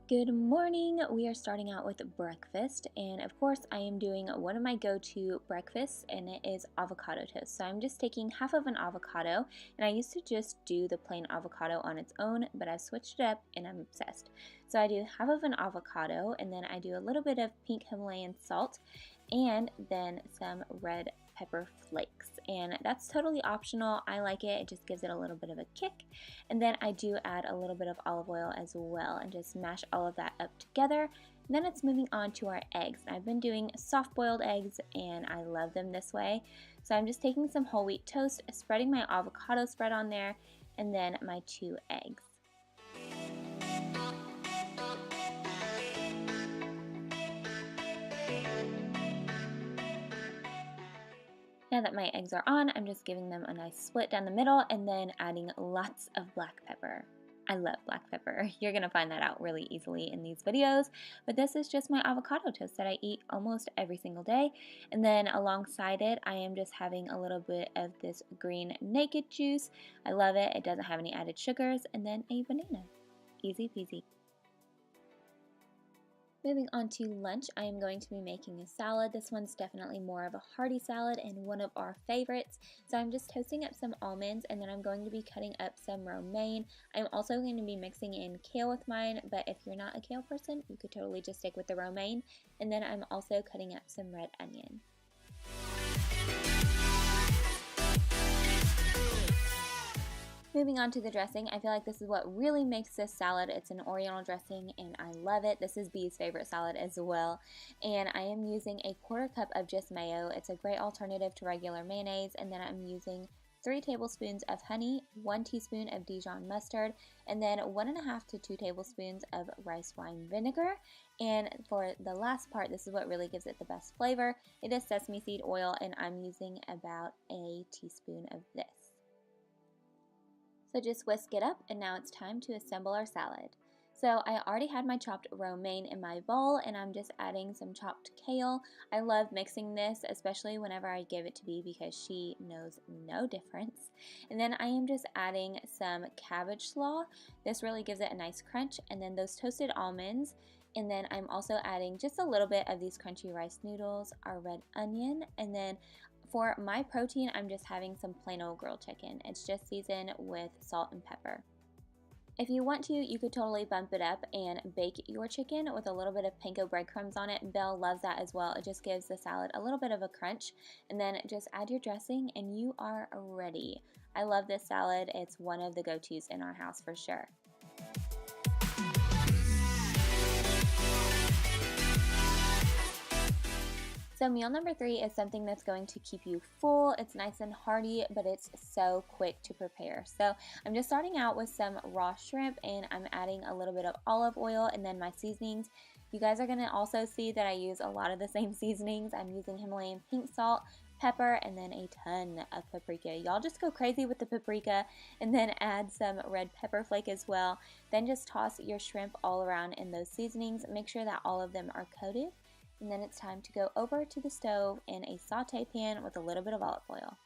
Good morning. We are starting out with breakfast, and of course, I am doing one of my go-to breakfasts, and it is avocado toast. So I'm just taking half of an avocado, and I used to just do the plain avocado on its own, but I've switched it up and I'm obsessed. So I do half of an avocado, and then I do a little bit of pink Himalayan salt, and then some red pepper flakes, and that's totally optional. I like it. It just gives it a little bit of a kick. And then I do add a little bit of olive oil as well and just mash all of that up together. And then it's moving on to our eggs. I've been doing soft boiled eggs and I love them this way. So I'm just taking some whole wheat toast, spreading my avocado spread on there, and then my 2 eggs. Now that my eggs are on, I'm just giving them a nice split down the middle and then adding lots of black pepper. I love black pepper. You're gonna find that out really easily in these videos, but this is just my avocado toast that I eat almost every single day. And then alongside it, I am just having a little bit of this green naked juice. I love it. It doesn't have any added sugars, and then a banana. Easy peasy. Moving on to lunch, I am going to be making a salad. This one's definitely more of a hearty salad and one of our favorites. So I'm just toasting up some almonds, and then I'm going to be cutting up some romaine. I'm also going to be mixing in kale with mine, but if you're not a kale person, you could totally just stick with the romaine. And then I'm also cutting up some red onion. Moving on to the dressing, I feel like this is what really makes this salad. It's an oriental dressing and I love it. This is Bee's favorite salad as well. And I am using a 1/4 cup of just mayo. It's a great alternative to regular mayonnaise. And then I'm using 3 tablespoons of honey, 1 teaspoon of Dijon mustard, and then 1.5 to 2 tablespoons of rice wine vinegar. And for the last part, this is what really gives it the best flavor. It is sesame seed oil, and I'm using about a teaspoon of this. So just whisk it up, and now it's time to assemble our salad. So I already had my chopped romaine in my bowl, and I'm just adding some chopped kale. I love mixing this, especially whenever I give it to Bee because she knows no difference. And then I am just adding some cabbage slaw. This really gives it a nice crunch, and then those toasted almonds. And then I'm also adding just a little bit of these crunchy rice noodles, our red onion, and then for my protein, I'm just having some plain old grilled chicken. It's just seasoned with salt and pepper. If you want to, you could totally bump it up and bake your chicken with a little bit of panko breadcrumbs on it. Belle loves that as well. It just gives the salad a little bit of a crunch. And then just add your dressing and you are ready. I love this salad. It's one of the go-tos in our house for sure. So meal number 3 is something that's going to keep you full. It's nice and hearty, but it's so quick to prepare. So I'm just starting out with some raw shrimp, and I'm adding a little bit of olive oil and then my seasonings. You guys are going to also see that I use a lot of the same seasonings. I'm using Himalayan pink salt, pepper, and then a ton of paprika. Y'all just go crazy with the paprika, and then add some red pepper flake as well. Then just toss your shrimp all around in those seasonings. Make sure that all of them are coated. And then it's time to go over to the stove in a saute pan with a little bit of olive oil.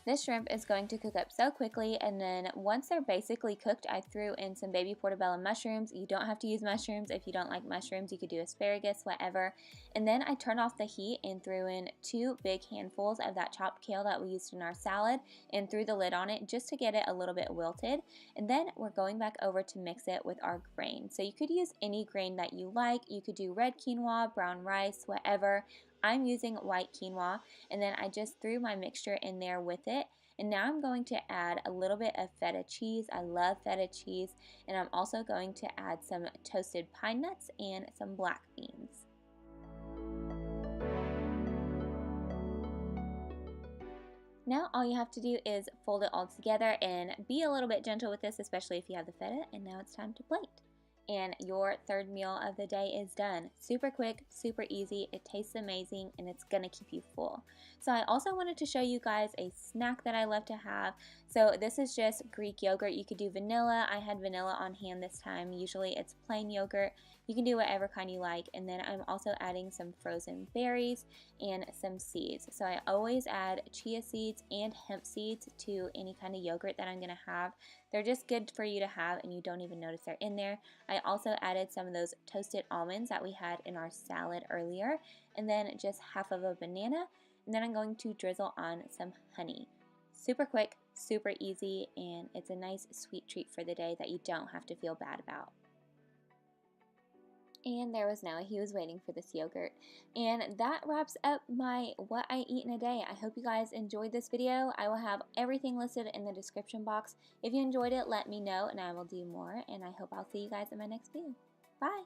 This shrimp is going to cook up so quickly, and then once they're basically cooked, I threw in some baby portobello mushrooms. You don't have to use mushrooms. If you don't like mushrooms, you could do asparagus, whatever. And then I turned off the heat and threw in 2 big handfuls of that chopped kale that we used in our salad and threw the lid on it just to get it a little bit wilted. And then we're going back over to mix it with our grain. So you could use any grain that you like. You could do red quinoa, brown rice, whatever. I'm using white quinoa, and then I just threw my mixture in there with it. And now I'm going to add a little bit of feta cheese. I love feta cheese. And I'm also going to add some toasted pine nuts and some black beans. Now all you have to do is fold it all together and be a little bit gentle with this, especially if you have the feta. And now it's time to plate. And your 3rd meal of the day is done. Super quick, super easy, it tastes amazing, and it's gonna keep you full. So I also wanted to show you guys a snack that I love to have. So this is just Greek yogurt. You could do vanilla. I had vanilla on hand this time. Usually it's plain yogurt. You can do whatever kind you like. And then I'm also adding some frozen berries and some seeds. So I always add chia seeds and hemp seeds to any kind of yogurt that I'm going to have. They're just good for you to have and you don't even notice they're in there. I also added some of those toasted almonds that we had in our salad earlier, and then just half of a banana, and then I'm going to drizzle on some honey. Super quick, super easy, and it's a nice sweet treat for the day that you don't have to feel bad about. And there was Noah. He was waiting for this yogurt. And that wraps up my what I eat in a day. I hope you guys enjoyed this video. I will have everything listed in the description box. If you enjoyed it, let me know and I will do more. And I hope I'll see you guys in my next video. Bye!